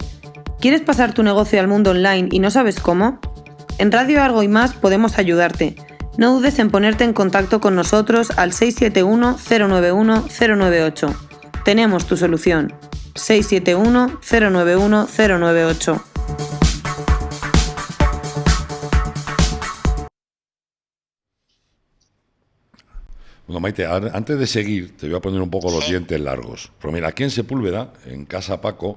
¿Quieres pasar tu negocio al mundo online y no sabes cómo? En Radio Argo y Más podemos ayudarte. No dudes en ponerte en contacto con nosotros al 671-091-098. Tenemos tu solución. 671-091-098. Bueno, Maite, antes de seguir, te voy a poner un poco los dientes largos. Pero mira, aquí en Sepúlveda, en Casa Paco,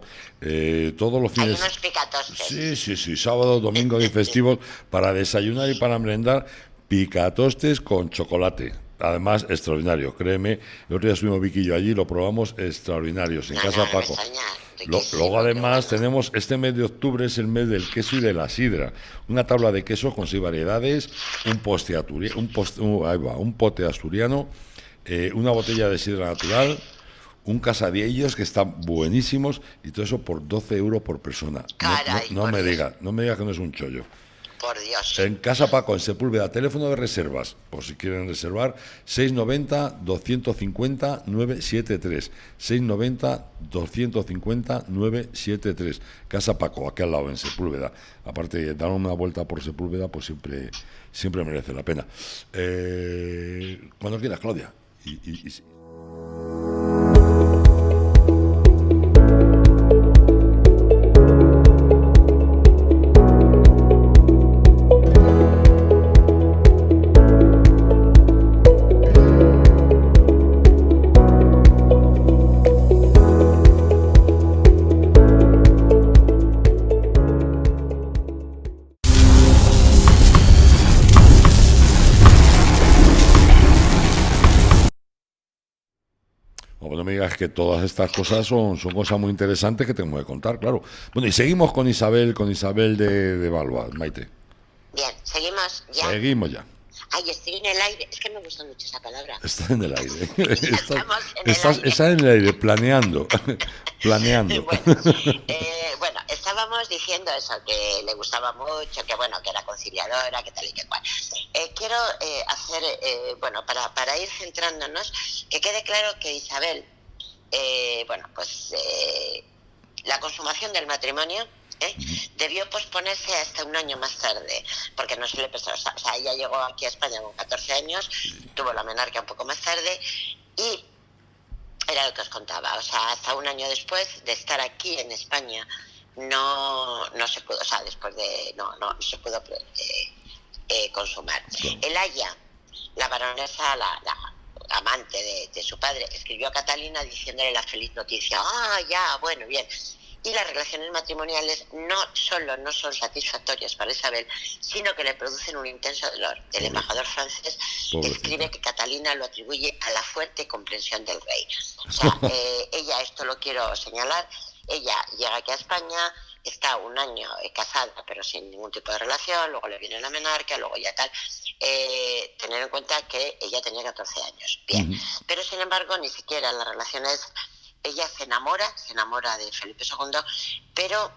todos los fines... Hay unos picatostes. Sí, sábado, domingo y festivos, para desayunar y para merendar, picatostes con chocolate. Además, extraordinario, créeme. El otro día estuvimos Vicky y yo allí, lo probamos, extraordinarios, en Casa Paco. Luego además tenemos, este mes de octubre es el mes del queso y de la sidra, una tabla de quesos con 6 variedades, un pote asturiano, una botella de sidra natural, un casadiellos que están buenísimos, y todo eso por 12 euros por persona. Caray, no me digas que no es un chollo. Por Dios. En Casa Paco, en Sepúlveda, teléfono de reservas, por si quieren reservar, 690-250-973. 690-250-973. Casa Paco, aquí al lado, en Sepúlveda. Aparte de dar una vuelta por Sepúlveda, pues siempre merece la pena. Cuando quieras, Claudia. No me digas que todas estas cosas son cosas muy interesantes que tengo que contar, claro. Bueno, y seguimos con Isabel de Balba, Maite. Bien, ¿seguimos ya? Seguimos ya. Ay, estoy en el aire. Es que me gusta mucho esa palabra. Está en el aire. Está en el aire, planeando. Bueno, estábamos diciendo eso, que le gustaba mucho, que bueno, que era conciliadora, que tal y que cual. Quiero hacer, para ir centrándonos, que quede claro que Isabel, la consumación del matrimonio debió posponerse hasta un año más tarde, porque no se le prestó. O sea, ella llegó aquí a España con 14 años, tuvo la menarquia un poco más tarde, y era lo que os contaba. O sea, hasta un año después de estar aquí en España, no se pudo, o sea, después de no se pudo consumar. El Aya, la baronesa, la amante de su padre, escribió a Catalina diciéndole la feliz noticia. Bueno, bien. Y las relaciones matrimoniales no solo no son satisfactorias para Isabel, sino que le producen un intenso dolor. El embajador francés escribe que Catalina lo atribuye a la fuerte comprensión del rey. O sea, ella, esto lo quiero señalar, ella llega aquí a España, está un año casada pero sin ningún tipo de relación, luego le viene la menarquia, luego ya tal. Tener en cuenta que ella tenía 14 años. Bien, pero sin embargo ni siquiera las relaciones... Ella se enamora de Felipe II, pero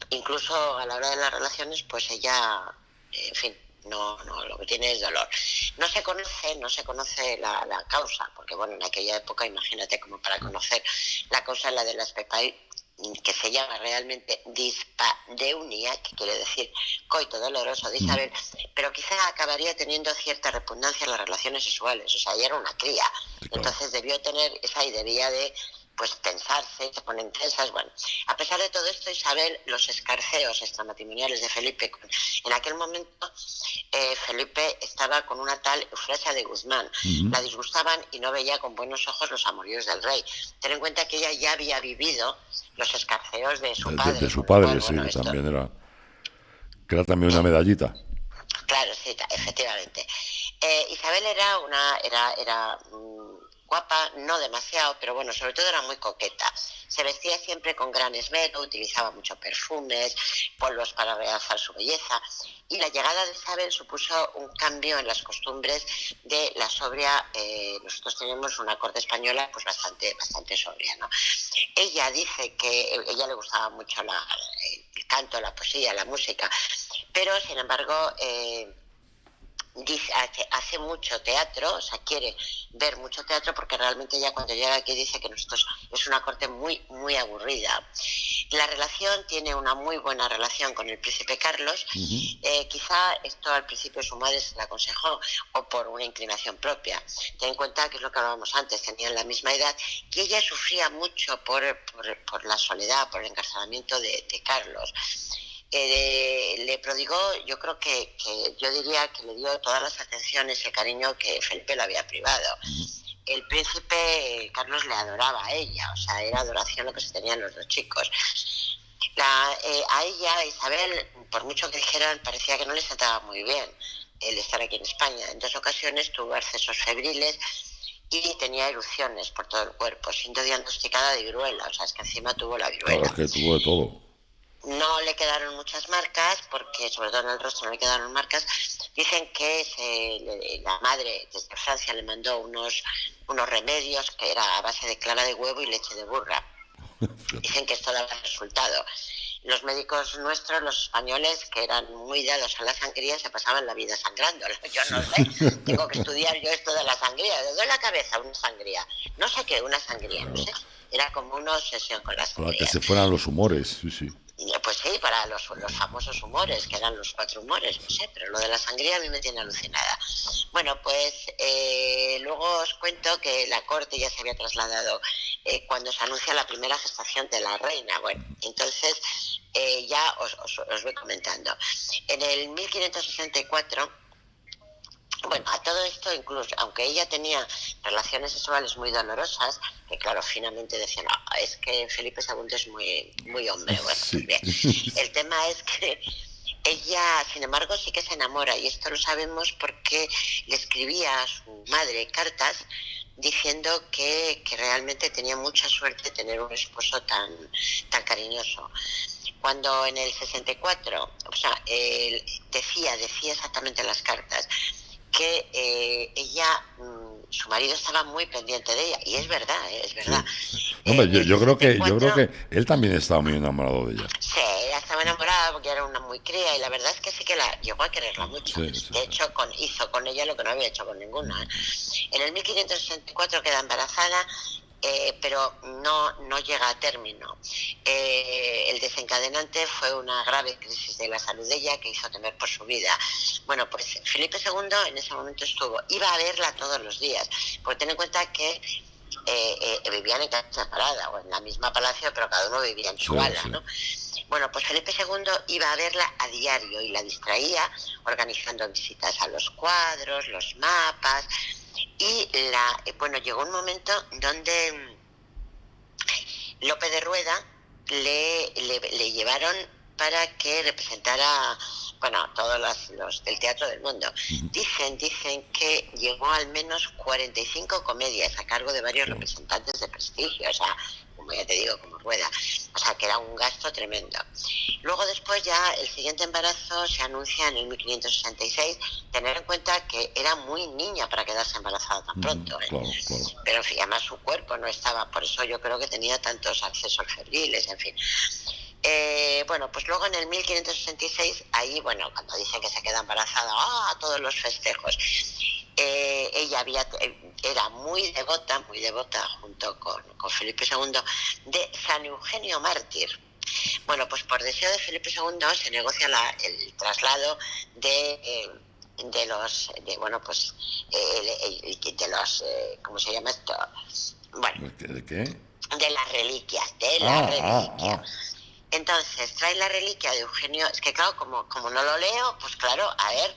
incluso a la hora de las relaciones, pues ella, en fin, no, lo que tiene es dolor. No se conoce la causa, porque bueno, en aquella época, imagínate, como para conocer la causa, la de la que se llama realmente dispadeunia, que quiere decir coito doloroso de Isabel, pero quizá acabaría teniendo cierta repugnancia en las relaciones sexuales. O sea, ella era una cría, entonces debió tener esa y debía de pues tensarse, se ponen tensas. Bueno, a pesar de todo esto, Isabel, los escarceos extramatrimoniales de Felipe, en aquel momento Felipe estaba con una tal Eufrasia de Guzmán, la disgustaban y no veía con buenos ojos los amoríos del rey. Ten en cuenta que ella ya había vivido los escarceos de su padre. De su padre, cual, sí, bueno, que también era... Que era también una medallita. Claro, sí, efectivamente. Isabel era guapa, no demasiado, pero bueno, sobre todo era muy coqueta. Se vestía siempre con gran esmero, utilizaba muchos perfumes, polvos para realzar su belleza. Y la llegada de Isabel supuso un cambio en las costumbres de la sobria. Nosotros tenemos una corte española pues bastante sobria, ¿no? Ella dice que a ella le gustaba mucho el canto, la poesía, la música, pero sin embargo hace mucho teatro, o sea, quiere ver mucho teatro, porque realmente ella cuando llega aquí dice que nosotros es una corte muy, muy aburrida. Tiene una muy buena relación con el príncipe Carlos. Quizá esto al principio su madre se la aconsejó, o por una inclinación propia. Ten en cuenta que es lo que hablábamos antes, tenían la misma edad, y ella sufría mucho por la soledad, por el encarcelamiento de Carlos. Le prodigó, yo creo yo diría que le dio todas las atenciones y el cariño que Felipe le había privado. El príncipe Carlos le adoraba a ella, o sea, era adoración lo que se tenían los dos chicos. A ella, Isabel, por mucho que dijeran, parecía que no le sentaba muy bien el estar aquí en España. En 2 ocasiones tuvo accesos febriles y tenía erupciones por todo el cuerpo, siendo diagnosticada de viruela, o sea, es que encima tuvo la viruela. Claro, es que tuvo de todo. No le quedaron muchas marcas, porque sobre todo en el rostro no le quedaron marcas. Dicen que la madre desde Francia le mandó unos remedios que era a base de clara de huevo y leche de burra. Dicen que esto daba resultado. Los médicos nuestros, los españoles, que eran muy dados a la sangría, se pasaban la vida sangrando. Yo no sé, tengo que estudiar yo esto de la sangría. Le doy la cabeza una sangría. No sé qué, una sangría, no sé. Era como una obsesión con la sangría. Para que se fueran los humores, sí. Pues sí, para los famosos humores, que eran los 4 humores, no sé, pero lo de la sangría a mí me tiene alucinada. Bueno, pues luego os cuento que la corte ya se había trasladado cuando se anuncia la primera gestación de la reina. Bueno, entonces ya os voy comentando. En el 1564... Bueno, a todo esto, incluso, aunque ella tenía relaciones sexuales muy dolorosas, que claro, finalmente decían, no, es que Felipe II es muy, muy hombre. Bueno, Sí. Pues bien. El tema es que ella, sin embargo, sí que se enamora, y esto lo sabemos porque le escribía a su madre cartas diciendo que realmente tenía mucha suerte tener un esposo tan cariñoso. Cuando en el 64, o sea, él decía exactamente en las cartas que ella, su marido estaba muy pendiente de ella, y es verdad, es verdad. Sí. Hombre, yo creo que él también estaba muy enamorado de ella. Sí, ella estaba enamorada porque era una muy cría, y la verdad es que sí que la llegó a quererla mucho. Sí. De hecho, hizo con ella lo que no había hecho con ninguna. En el 1564 queda embarazada, pero no llega a término. El desencadenante fue una grave crisis de la salud de ella que hizo temer por su vida. Bueno, pues Felipe II en ese momento iba a verla todos los días, porque ten en cuenta que vivían en casa separada o en la misma palacio, pero cada uno vivía en su ala, ¿no? Bueno, pues Felipe II iba a verla a diario y la distraía organizando visitas a los cuadros, los mapas, y llegó un momento donde Lope de Rueda le llevaron para que representara, bueno, todos los del teatro del mundo. Dicen que llegó al menos 45 comedias a cargo de varios representantes de prestigio, o sea, como ya te digo, como Rueda, o sea, que era un gasto tremendo. Luego después ya el siguiente embarazo se anuncia en el 1566, tener en cuenta que era muy niña para quedarse embarazada tan pronto, ¿eh? Claro. Pero en fin, además su cuerpo no estaba, por eso yo creo que tenía tantos accesos febriles, en fin. Bueno, pues luego en el 1566, ahí, bueno, cuando dicen que se queda embarazada, todos los festejos. Ella era muy devota, junto con Felipe II, de San Eugenio Mártir. Bueno, pues por deseo de Felipe II se negocia el traslado de los, ¿cómo se llama esto? Bueno, ¿De qué? de las reliquias, Entonces, trae la reliquia de Eugenio, es que claro, como no lo leo, pues claro, a ver,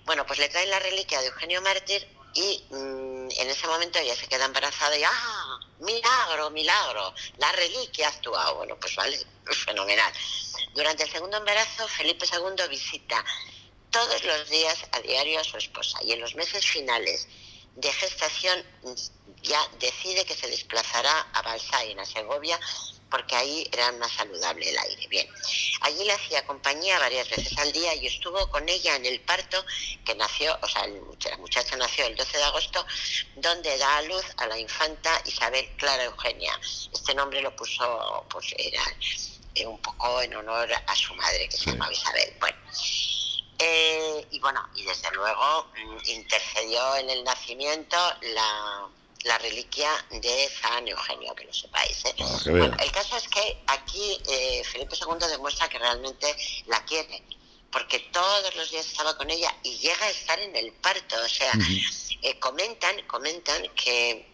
bueno, pues le traen la reliquia de Eugenio Mártir y en ese momento ella se queda embarazada y milagro, la reliquia ha actuado. Bueno, pues vale, fenomenal. Durante el segundo embarazo, Felipe II visita todos los días a diario a su esposa y en los meses finales de gestación ya decide que se desplazará a Balsaín, a Segovia, porque ahí era más saludable el aire. Bien, allí le hacía compañía varias veces al día y estuvo con ella en el parto que nació, o sea, la muchacha nació el 12 de agosto, donde da a luz a la infanta Isabel Clara Eugenia. Este nombre lo puso, pues era un poco en honor a su madre, que se llamaba Isabel. Bueno, y desde luego intercedió en el nacimiento la reliquia de San Eugenio, que lo sepáis. Bueno, el caso es que aquí Felipe II demuestra que realmente la quiere, porque todos los días estaba con ella y llega a estar en el parto. O sea, comentan que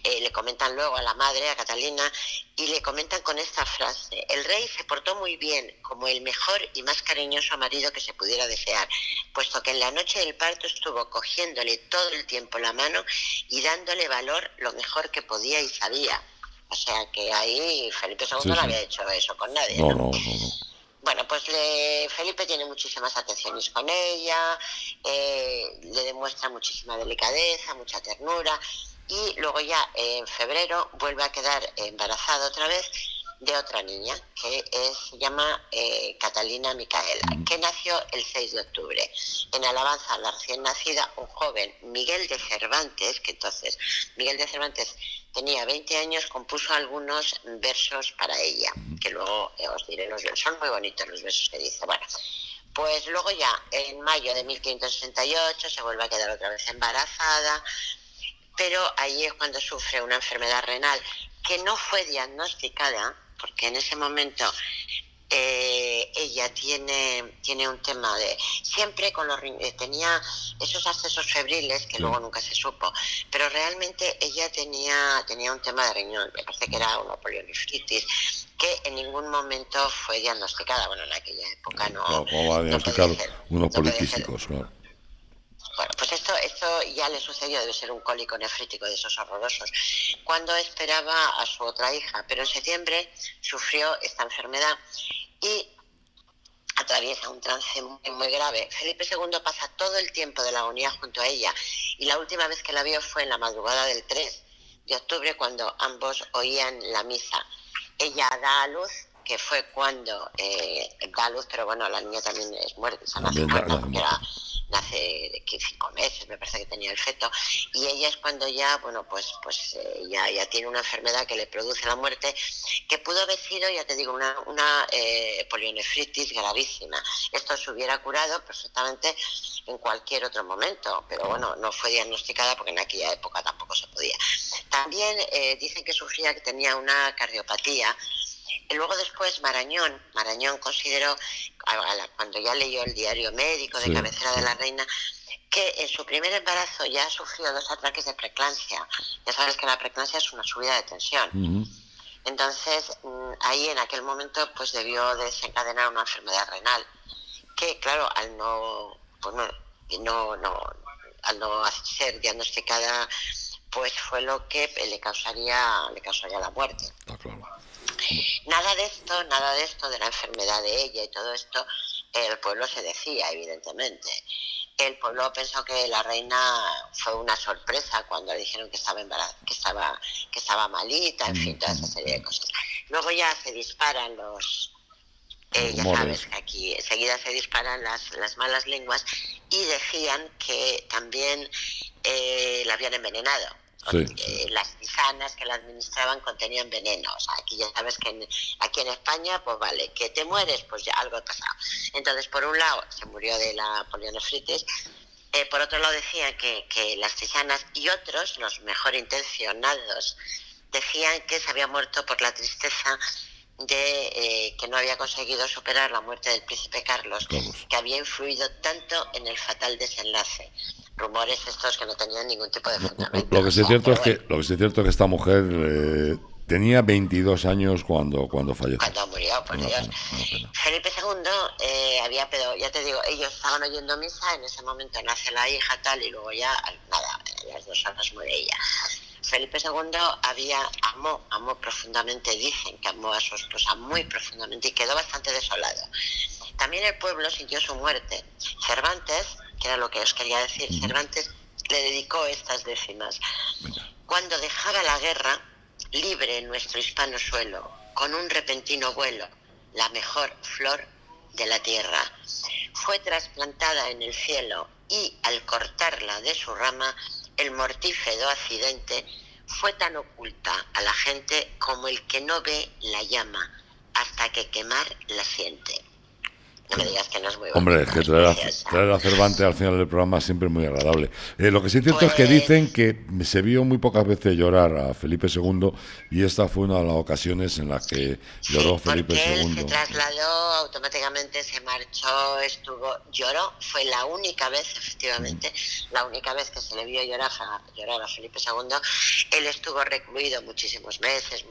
le comentan luego a la madre, a Catalina, y le comentan con esta frase: el rey se portó muy bien, como el mejor y más cariñoso marido que se pudiera desear, puesto que en la noche del parto estuvo cogiéndole todo el tiempo la mano y dándole valor lo mejor que podía y sabía. O sea que ahí Felipe II no había hecho eso con nadie, ¿no? Bueno, pues Felipe tiene muchísimas atenciones con ella, le demuestra muchísima delicadeza, mucha ternura. Y luego ya en febrero vuelve a quedar embarazada otra vez de otra niña que se llama Catalina Micaela, que nació el 6 de octubre. En alabanza a la recién nacida, un joven, Miguel de Cervantes, que entonces Miguel de Cervantes tenía 20 años, compuso algunos versos para ella, que luego os diré los versos. Son muy bonitos los versos que dice. Bueno, pues luego ya en mayo de 1568 se vuelve a quedar otra vez embarazada, pero ahí es cuando sufre una enfermedad renal que no fue diagnosticada, porque en ese momento ella tiene un tema de siempre con tenía esos accesos febriles que luego nunca se supo, pero realmente ella tenía un tema de riñón, me parece que era una poliomifritis, que en ningún momento fue diagnosticada. Bueno, en aquella época no. ¿Cómo va a diagnosticar unos poliquísticos? Claro. Bueno, pues esto ya le sucedió, debe ser un cólico nefrítico de esos horrorosos, cuando esperaba a su otra hija, pero en septiembre sufrió esta enfermedad y atraviesa un trance muy, muy grave. Felipe II pasa todo el tiempo de la agonía junto a ella y la última vez que la vio fue en la madrugada del 3 de octubre cuando ambos oían la misa. Ella da a luz, que fue cuando da a luz, pero bueno, la niña también es muerta, nace muerta, porque nace de 5 meses, me parece que tenía el feto, y ella es cuando ya, bueno, pues ya tiene una enfermedad que le produce la muerte, que pudo haber sido, ya te digo, una polionefritis gravísima. Esto se hubiera curado perfectamente en cualquier otro momento, pero bueno, no fue diagnosticada porque en aquella época tampoco se podía. También dicen que sufría, que tenía una cardiopatía. Y luego después Marañón consideró, cuando ya leyó el diario médico de cabecera de la reina, que en su primer embarazo ya sufrió 2 ataques de preeclampsia. Ya sabes que la preeclampsia es una subida de tensión. Entonces, ahí en aquel momento pues debió desencadenar una enfermedad renal, que claro, al no ser diagnosticada, pues fue lo que le causaría la muerte. Claro. Nada de esto, de la enfermedad de ella y todo esto, el pueblo se decía, evidentemente. El pueblo pensó que la reina fue una sorpresa cuando le dijeron que estaba malita, en fin, toda esa serie de cosas. Luego ya se disparan ya sabes que aquí enseguida se disparan las malas lenguas y decían que también la habían envenenado. Sí, Las tisanas que la administraban contenían veneno. O sea, aquí ya sabes que aquí en España, pues vale, que te mueres, pues ya algo ha pasado. Entonces, por un lado, se murió de la polionefritis. Por otro lado, decían que las tisanas y otros, los mejor intencionados, decían que se había muerto por la tristeza de que no había conseguido superar la muerte del príncipe Carlos, que había influido tanto en el fatal desenlace. Rumores estos que no tenían ningún tipo de fundamento. Lo que sí es cierto es que esta mujer tenía 22 años cuando falleció. Cuando murió, por Dios. Felipe II había pedo, ya te digo, ellos estaban oyendo misa, en ese momento nace la hija tal y luego ya, nada, a las 2 horas muere ella. Felipe II amó profundamente, dicen que amó a su esposa muy profundamente y quedó bastante desolado. También el pueblo sintió su muerte. Cervantes, que era lo que os quería decir, Cervantes le dedicó estas décimas. Cuando dejaba la guerra, libre en nuestro hispano suelo, con un repentino vuelo, la mejor flor de la tierra, fue trasplantada en el cielo y al cortarla de su rama, el mortífero accidente fue tan oculta a la gente como el que no ve la llama hasta que quemar la siente. No me digas que no es muy bonito. Hombre, es que traer a Cervantes al final del programa siempre es muy agradable. Lo que sí es cierto es que dicen que se vio muy pocas veces llorar a Felipe II y esta fue una de las ocasiones en las que lloró Felipe II. Él se trasladó, automáticamente se marchó, lloró. Fue la única vez, efectivamente, la única vez que se le vio llorar a Felipe II. Él estuvo recluido muchísimos meses,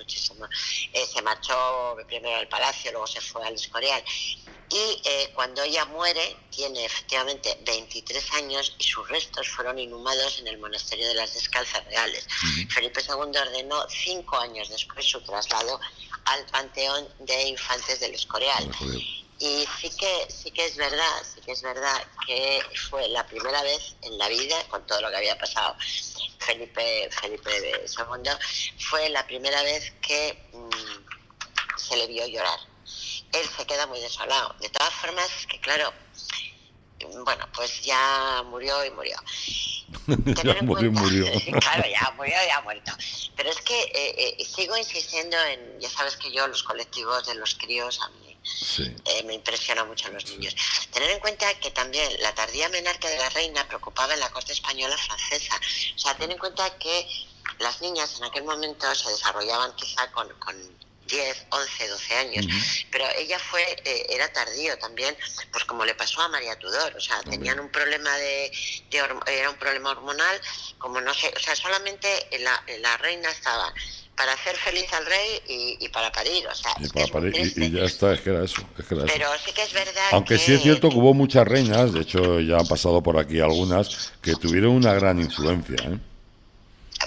se marchó primero al palacio, luego se fue al Escorial. Y cuando ella muere, tiene efectivamente 23 años y sus restos fueron inhumados en el monasterio de las Descalzas Reales. Felipe II ordenó 5 años después su traslado al Panteón de Infantes del Escorial. Y sí que es verdad que fue la primera vez en la vida, con todo lo que había pasado, Felipe II, fue la primera vez que se le vio llorar. Él se queda muy desolado. De todas formas, es que claro, bueno, pues ya murió y murió. Murió. Claro, ya murió y ha muerto. Pero es que sigo insistiendo en, ya sabes que yo, los colectivos de los críos, a mí me impresiona mucho los niños. Tener en cuenta que también la tardía menarca de la reina preocupaba en la corte española francesa. O sea, ten en cuenta que las niñas en aquel momento se desarrollaban quizá con 10, 11, 12 años, pero ella era tardío también, pues como le pasó a María Tudor, o sea, tenían un problema era un problema hormonal, como no sé, o sea, solamente la reina estaba para hacer feliz al rey y para parir, o sea, y ya está, es que era eso. Pero sí que es verdad aunque sí es cierto que hubo muchas reinas, de hecho ya han pasado por aquí algunas, que tuvieron una gran influencia,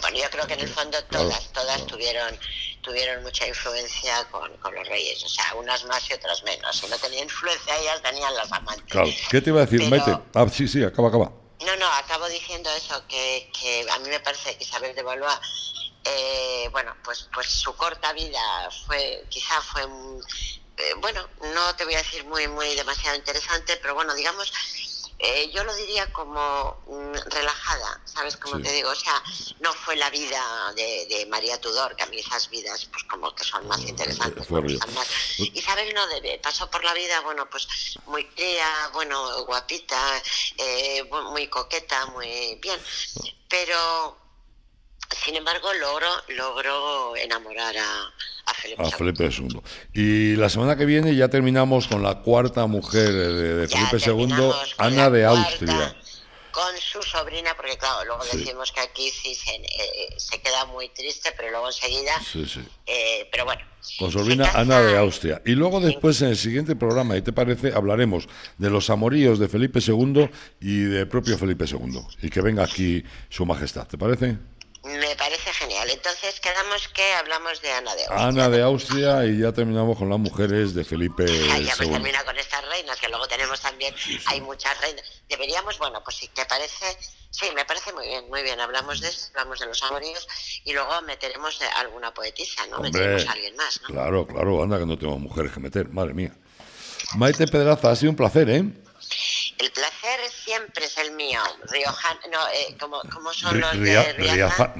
Bueno, yo creo que en el fondo todas tuvieron mucha influencia con los reyes, o sea, unas más y otras menos. Si no tenían influencia ellas, tenían las amantes. Claro. ¿Qué te iba a decir, Maite? Sí, acaba. No, acabo diciendo eso, que a mí me parece que Isabel de Valois, bueno, pues su corta vida quizá fue, bueno, no te voy a decir muy demasiado interesante, pero bueno, digamos, yo lo diría como relajada, ¿sabes? Como te digo, o sea, no fue la vida de María Tudor, que a mí esas vidas pues como que son más interesantes, me gustan más. Isabel no pasó por la vida, bueno, pues muy cría, bueno, guapita, muy coqueta, muy bien, pero sin embargo logró enamorar a Felipe II. Y la semana que viene ya terminamos con la cuarta mujer de Felipe II, Ana de Austria. Con su sobrina, porque claro, luego decimos que aquí sí se queda muy triste, pero luego enseguida... pero bueno. Con su sobrina Ana de Austria. Y luego después en el siguiente programa, ¿y te parece? Hablaremos de los amoríos de Felipe II y del propio Felipe II. Y que venga aquí su majestad, ¿te parece? Me parece genial. Entonces quedamos que hablamos de Ana de Austria. Ana de Austria y ya terminamos con las mujeres de Felipe II. Ya me termina con estas reinas, que luego tenemos también, hay muchas reinas. Deberíamos, bueno, pues si te parece, sí, me parece muy bien. Hablamos de esto, hablamos de los amoríos y luego meteremos alguna poetisa, ¿no? Hombre, meteremos a alguien más, ¿no? Claro, anda que no tengo mujeres que meter, madre mía. Maite Pedraza, ha sido un placer, ¿eh? El placer siempre siempre es el mío. Riojano, no, ¿cómo son los de Riazano?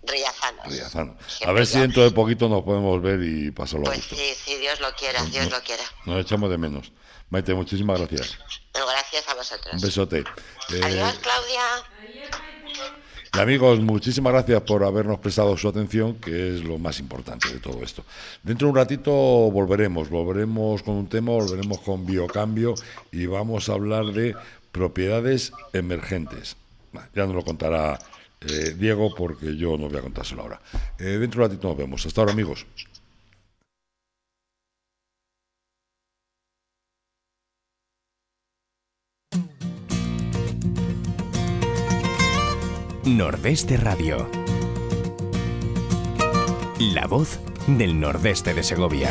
Riazano. Siempre A ver si yo. dentro de poquito nos podemos ver y pasarlo a Pues gusto. sí, sí, Dios lo quiera, Dios lo quiera. Nos echamos de menos. Maite, muchísimas gracias. Bueno, gracias a vosotros. Un besote. Adiós, Claudia. Y amigos, muchísimas gracias por habernos prestado su atención, que es lo más importante de todo esto. Dentro de un ratito volveremos con un tema, volveremos con biocambio y vamos a hablar de propiedades emergentes. Ya nos lo contará Diego, porque yo no voy a contárselo ahora. Dentro de un ratito nos vemos. Hasta ahora, amigos. Nordeste Radio. La voz del Nordeste de Segovia.